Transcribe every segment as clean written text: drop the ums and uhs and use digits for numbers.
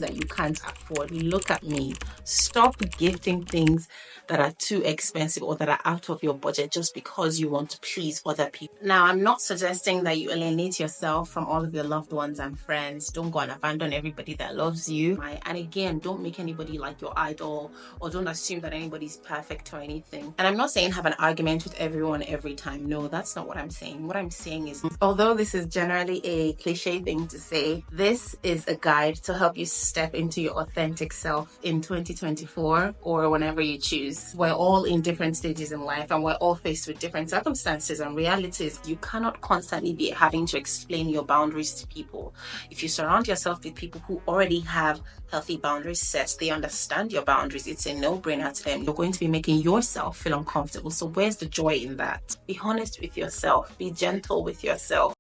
that you can't afford. Look at me. Stop gifting things that are too expensive or that are out of your budget just because you want to please other people. Now, I'm not suggesting that you alienate yourself from all of your loved ones and friends. Don't go and abandon everybody that loves you. And again, don't make anybody like your idol, or don't assume that anybody's perfect or anything. And I'm not saying have an argument with everyone every time. No, that's not what I'm saying. What I'm saying is, although this is generally a cliche thing to say, this is a guide to help you step into your authentic self in 2024 or whenever you choose. We're all in different stages in life and we're all faced with different circumstances and realities. You cannot constantly be having to explain your boundaries to people. If you surround yourself with people who already have healthy boundaries set, they understand your boundaries, it's a no-brainer to them. You're going to be making yourself feel uncomfortable. So where's the joy in that? Be honest with yourself. Be gentle with yourself.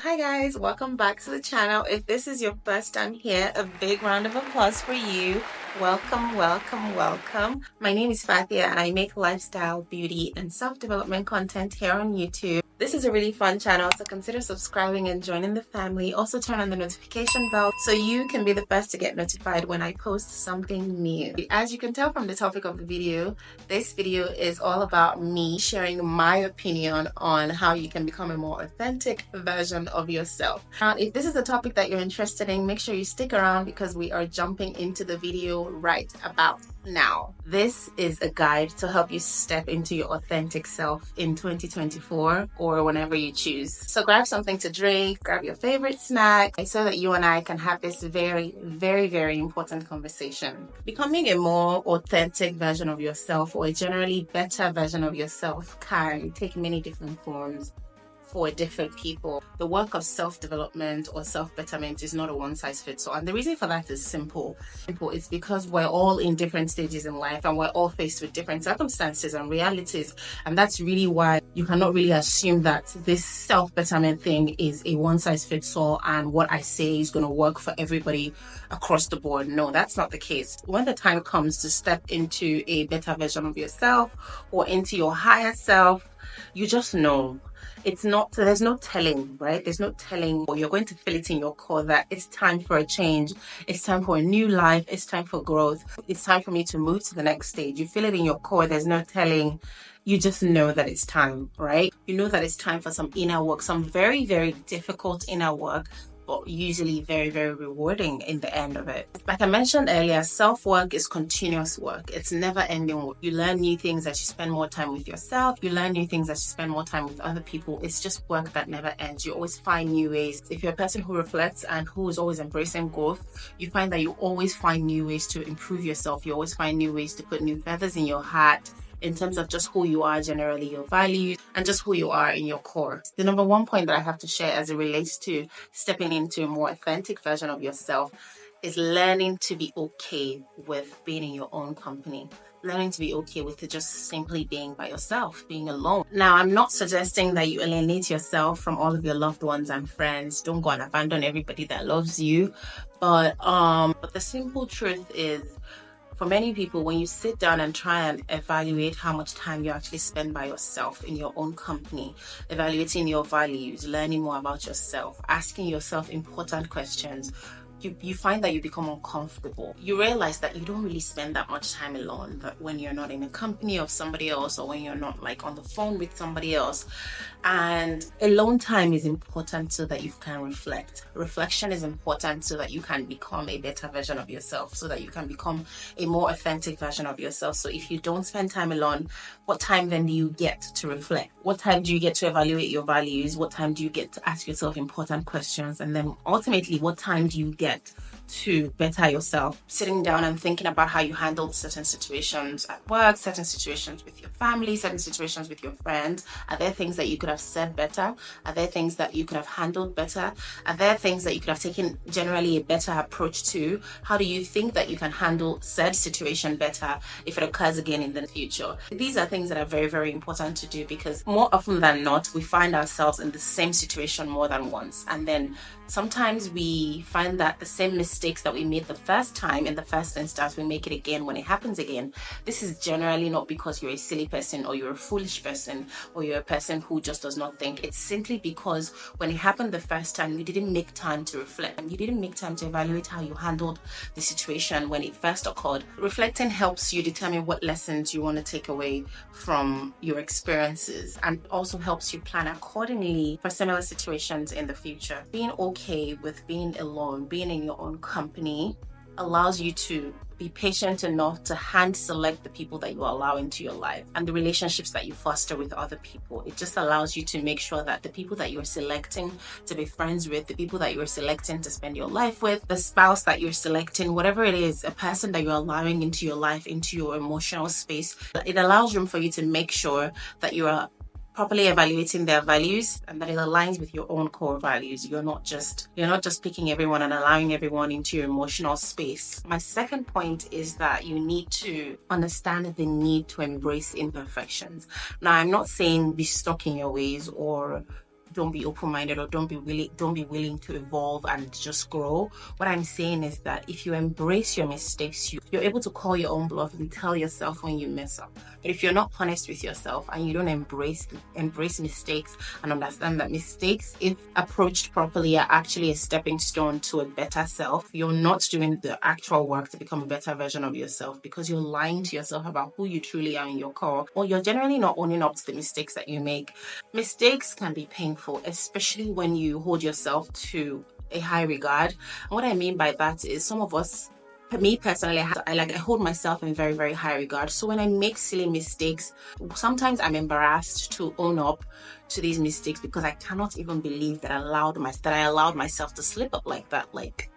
Hi guys, welcome back to the channel. If this is your first time here, a big round of applause for you. Welcome, welcome, welcome. My name is Fathia and I make lifestyle, beauty, and self-development content here on YouTube. This is a really fun channel, so consider subscribing and joining the family. Also turn on the notification bell so you can be the first to get notified when I post something new. As you can tell from the topic of the video, this video is all about me sharing my opinion on how you can become a more authentic version of yourself. Now, if this is a topic that you're interested in, make sure you stick around because we are jumping into the video right about now. This is a guide to help you step into your authentic self in 2024 or whenever you choose. So grab something to drink, grab your favorite snack, so that you and I can have this very, very, very important conversation. Becoming a more authentic version of yourself, or a generally better version of yourself, can take many different forms for different people. The work of self-development or self-betterment is not a one-size-fits-all, and the reason for that is simple. It's because we're all in different stages in life and we're all faced with different circumstances and realities, and that's really why you cannot really assume that this self-betterment thing is a one-size-fits-all and what I say is going to work for everybody across the board. No, that's not the case. When the time comes to step into a better version of yourself or into your higher self, you just know. There's no telling, right? There's no telling, or you're going to feel it in your core that it's time for a change. It's time for a new life. It's time for growth. It's time for me to move to the next stage. You feel it in your core. There's no telling. You just know that it's time, right? You know that it's time for some inner work, some very, very difficult inner work, but usually very, very rewarding in the end of it. Like I mentioned earlier, self-work is continuous work. It's never ending work. You learn new things as you spend more time with yourself. You learn new things as you spend more time with other people. It's just work that never ends. You always find new ways. If you're a person who reflects and who is always embracing growth, you find that you always find new ways to improve yourself. You always find new ways to put new feathers in your hat, in terms of just who you are, generally your values, and just who you are in your core. The number one point that I have to share as it relates to stepping into a more authentic version of yourself is learning to be okay with being in your own company. Learning to be okay with it just simply being by yourself, being alone. Now, I'm not suggesting that you alienate yourself from all of your loved ones and friends. Don't go and abandon everybody that loves you. But the simple truth is, for many people, when you sit down and try and evaluate how much time you actually spend by yourself in your own company, evaluating your values, learning more about yourself, asking yourself important questions, you find that you become uncomfortable. You realize that you don't really spend that much time alone, that when you're not in the company of somebody else, or when you're not like on the phone with somebody else. And alone time is important so that you can reflect. Reflection is important so that you can become a better version of yourself, so that you can become a more authentic version of yourself. So if you don't spend time alone, what time then do you get to reflect? What time do you get to evaluate your values? What time do you get to ask yourself important questions? And then ultimately, what time do you get to better yourself? Sitting down and thinking about how you handled certain situations at work, certain situations with your family, certain situations with your friends. Are there things that you could have said better? Are there things that you could have handled better? Are there things that you could have taken generally a better approach to? How do you think that you can handle said situation better if it occurs again in the future? These are things that are very, very important to do, because more often than not, we find ourselves in the same situation more than once, and then Sometimes we find that the same mistakes that we made the first time in the first instance, we make it again when it happens again. This is generally not because you're a silly person or you're a foolish person or you're a person who just does not think. It's simply because when it happened the first time, you didn't make time to reflect and you didn't make time to evaluate how you handled the situation when it first occurred. Reflecting helps you determine what lessons you want to take away from your experiences and also helps you plan accordingly for similar situations in the future. Being okay with being alone, being in your own company, allows you to be patient enough to hand select the people that you allow into your life and the relationships that you foster with other people. It just allows you to make sure that the people that you're selecting to be friends with, the people that you're selecting to spend your life with, the spouse that you're selecting, whatever it is, a person that you're allowing into your life, into your emotional space, it allows room for you to make sure that you are properly evaluating their values and that it aligns with your own core values. You're not just picking everyone and allowing everyone into your emotional space. My second point is that you need to understand the need to embrace imperfections. Now, I'm not saying be stuck in your ways or don't be open-minded or don't be willing to evolve and just grow. What I'm saying is that if you embrace your mistakes, you're able to call your own bluff and tell yourself when you mess up. But if you're not honest with yourself and you don't embrace mistakes and understand that mistakes, if approached properly, are actually a stepping stone to a better self, you're not doing the actual work to become a better version of yourself because you're lying to yourself about who you truly are in your core, or you're generally not owning up to the mistakes that you make. Mistakes can be painful, especially when you hold yourself to a high regard. And what I mean by that is some of us, me personally, I hold myself in very, very high regard. So when I make silly mistakes, sometimes I'm embarrassed to own up to these mistakes because I cannot even believe that I allowed myself to slip up like that. Like,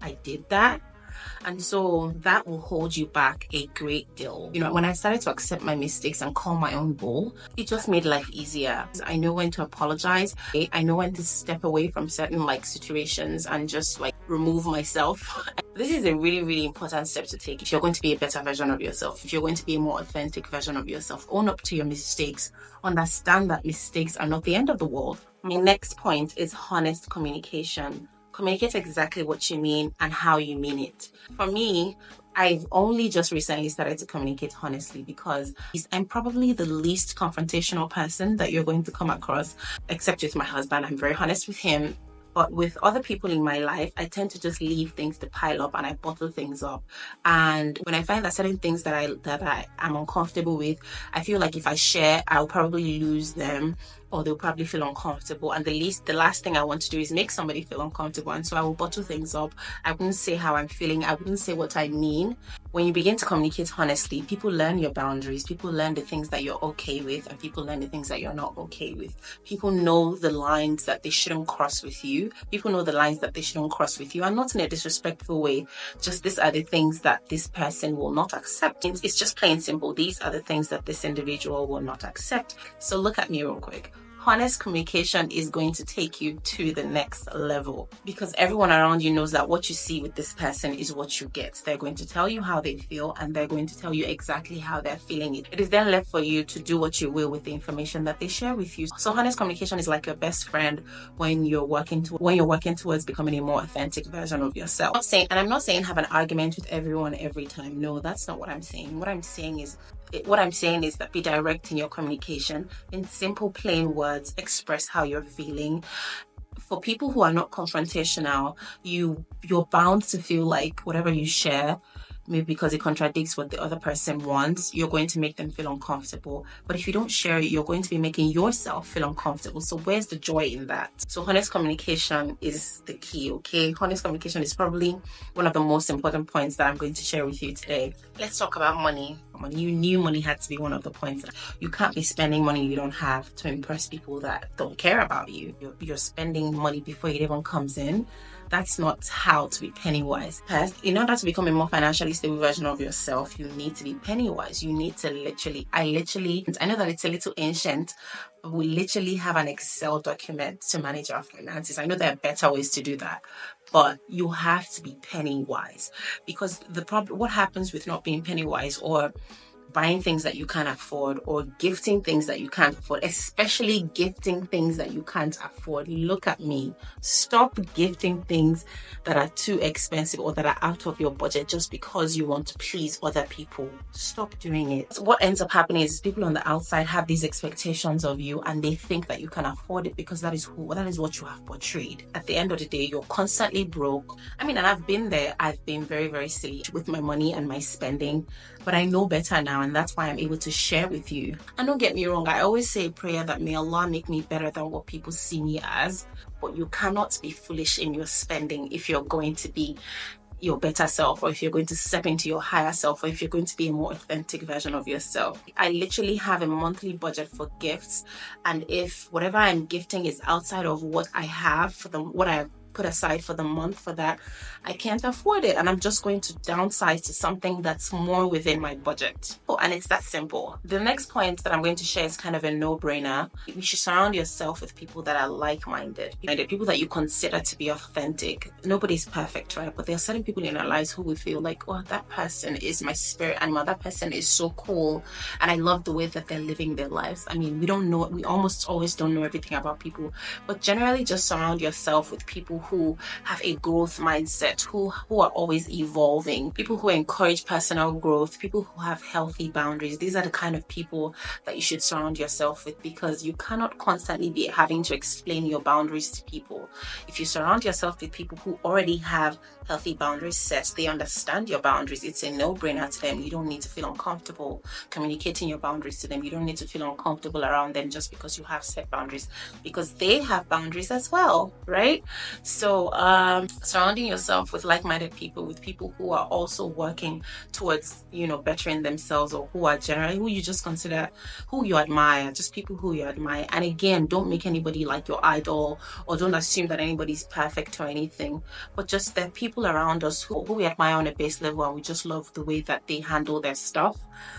I did that. And so that will hold you back a great deal. When I started to accept my mistakes and call my own bull, it just made life easier. I know when to apologize. I know when to step away from certain situations and just remove myself. This is a really, really important step to take if you're going to be a better version of yourself, if you're going to be a more authentic version of yourself. Own up to your mistakes. Understand that mistakes are not the end of the world. My next point is honest communication. Communicate exactly what you mean and how you mean it. For me, I've only just recently started to communicate honestly because I'm probably the least confrontational person that you're going to come across, except with my husband. I'm very honest with him. But with other people in my life, I tend to just leave things to pile up and I bottle things up. And when I find that certain things that I am uncomfortable with, I feel like if I share, I'll probably lose them or they'll probably feel uncomfortable. And the last thing I want to do is make somebody feel uncomfortable. And so I will bottle things up. I wouldn't say how I'm feeling. I wouldn't say what I mean. When you begin to communicate honestly, people learn your boundaries. People learn the things that you're okay with and people learn the things that you're not okay with. People know the lines that they shouldn't cross with you. People know the lines that they shouldn't cross with you, and not in a disrespectful way. Just these are the things that this person will not accept. It's just plain simple. These are the things that this individual will not accept. So look at me real quick. Honest communication is going to take you to the next level because everyone around you knows that what you see with this person is what you get. They're going to tell you how they feel and they're going to tell you exactly how they're feeling it. It is then left for you to do what you will with the information that they share with you. So honest communication is like your best friend when you're working towards becoming a more authentic version of yourself. I'm not saying have an argument with everyone every time. No, that's not what I'm saying. What I'm saying is that be direct in your communication. In simple, plain words, express how you're feeling. For people who are not confrontational, you're bound to feel like whatever you share, maybe because it contradicts what the other person wants, you're going to make them feel uncomfortable. But if you don't share it, you're going to be making yourself feel uncomfortable. So where's the joy in that? So honest communication is the key, okay? Honest communication is probably one of the most important points that I'm going to share with you today. Let's talk about money. You knew money had to be one of the points. You can't be spending money you don't have to impress people that don't care about you. You're spending money before it even comes in. That's not how to be penny wise. In order to become a more financially stable version of yourself, you need to be penny wise. You need to I know that it's a little ancient, but we literally have an Excel document to manage our finances. I know there are better ways to do that, but you have to be penny wise because what happens with not being penny wise or buying things that you can't afford or gifting things that you can't afford, especially gifting things that you can't afford. Look at me. Stop gifting things that are too expensive or that are out of your budget just because you want to please other people. Stop doing it. So what ends up happening is people on the outside have these expectations of you and they think that you can afford it because that is what you have portrayed. At the end of the day, you're constantly broke. I mean, and I've been there. I've been very, very silly with my money and my spending, but I know better now, and that's why I'm able to share with you. And don't get me wrong, I always say a prayer that may Allah make me better than what people see me as, but you cannot be foolish in your spending if you're going to be your better self, or if you're going to step into your higher self, or if you're going to be a more authentic version of yourself. I literally have a monthly budget for gifts, and if whatever I'm gifting is outside of what I have for what I have put aside for the month for that, I can't afford it, and I'm just going to downsize to something that's more within my budget. Oh, and it's that simple. The next point that I'm going to share is kind of a no-brainer. You should surround yourself with people that are like-minded, people that you consider to be authentic. Nobody's perfect, right? But there are certain people in our lives who we feel like, oh, that person is my spirit animal, that person is so cool, and I love the way that they're living their lives. I mean, we almost always don't know everything about people, but generally just surround yourself with people who have a growth mindset, who are always evolving, people who encourage personal growth, people who have healthy boundaries. These are the kind of people that you should surround yourself with, because you cannot constantly be having to explain your boundaries to people. If you surround yourself with people who already have healthy boundaries set, they understand your boundaries, it's a no-brainer to them. You don't need to feel uncomfortable communicating your boundaries to them. You don't need to feel uncomfortable around them just because you have set boundaries, because they have boundaries as well, right? So surrounding yourself with like-minded people, with people who are also working towards, bettering themselves, or who are generally who you just consider, who you admire, just people who you admire. And again, don't make anybody like your idol, or don't assume that anybody's perfect or anything, but just there are people around us who we admire on a base level, and we just love the way that they handle their stuff.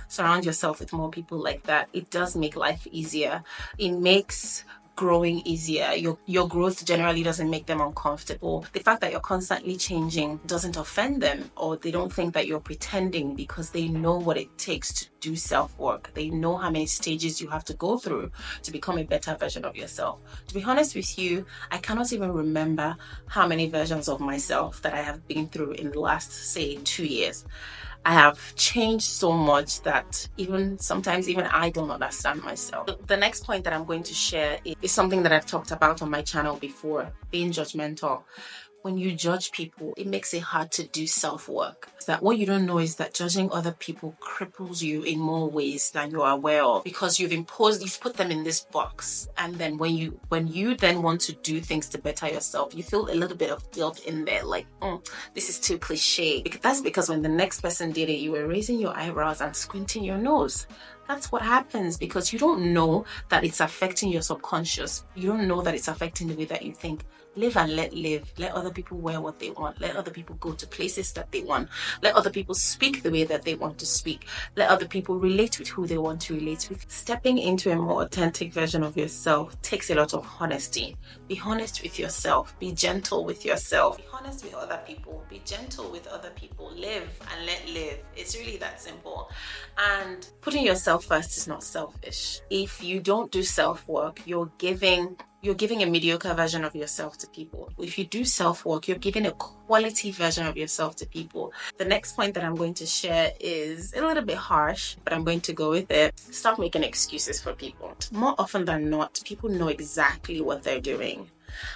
Surround yourself with more people like that. It does make life easier. It makes growing easier. Your growth generally doesn't make them uncomfortable. The fact that you're constantly changing doesn't offend them, or they don't think that you're pretending, because they know what it takes to do self-work. They know how many stages you have to go through to become a better version of yourself. To be honest with you, I cannot even remember how many versions of myself that I have been through in the last, say, 2 years. I have changed so much that sometimes I don't understand myself. The next point that I'm going to share is something that I've talked about on my channel before: being judgmental. When you judge people, it makes it hard to do self-work. That what you don't know is that judging other people cripples you in more ways than you're aware of, because you've put them in this box. And then when you then want to do things to better yourself, you feel a little bit of guilt in there, like, this is too cliche. That's because when the next person did it, you were raising your eyebrows and squinting your nose. That's what happens, because you don't know that it's affecting your subconscious. You don't know that it's affecting the way that you think. Live and let live. Let other people wear what they want. Let other people go to places that they want. Let other people speak the way that they want to speak. Let other people relate with who they want to relate with. Stepping into a more authentic version of yourself takes a lot of honesty. Be honest with yourself. Be gentle with yourself. Be honest with other people. Be gentle with other people. Live and let live. It's really that simple. And putting yourself first is not selfish. If you don't do self-work, you're giving a mediocre version of yourself to people. If you do self-work, you're giving a quality version of yourself to people. The next point that I'm going to share is a little bit harsh, but I'm going to go with it. Stop making excuses for people. More often than not, people know exactly what they're doing.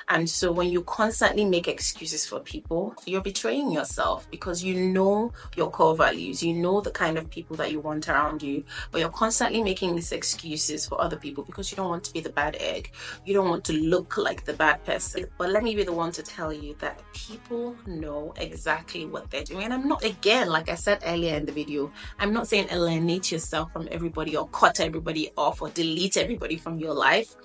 And so when you constantly make excuses for people, you're betraying yourself, because you know your core values, you know the kind of people that you want around you, but you're constantly making these excuses for other people because you don't want to be the bad egg. You don't want to look like the bad person. But let me be the one to tell you that people know exactly what they're doing. And I'm not, again, like I said earlier in the video, I'm not saying alienate yourself from everybody, or cut everybody off, or delete everybody from your life.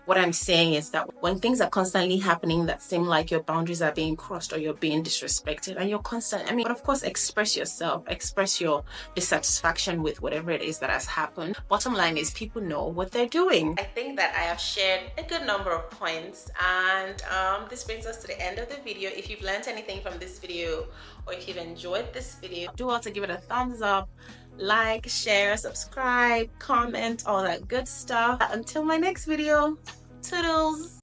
What I'm saying is that when things are constantly happening that seem like your boundaries are being crossed, or you're being disrespected, and you're but of course, express yourself, express your dissatisfaction with whatever it is that has happened. Bottom line is, people know what they're doing. I think that I have shared a good number of points, and this brings us to the end of the video. If you've learned anything from this video, or if you've enjoyed this video, do also give it a thumbs up. like, share, subscribe, comment, all that good stuff. Until my next video, toodles.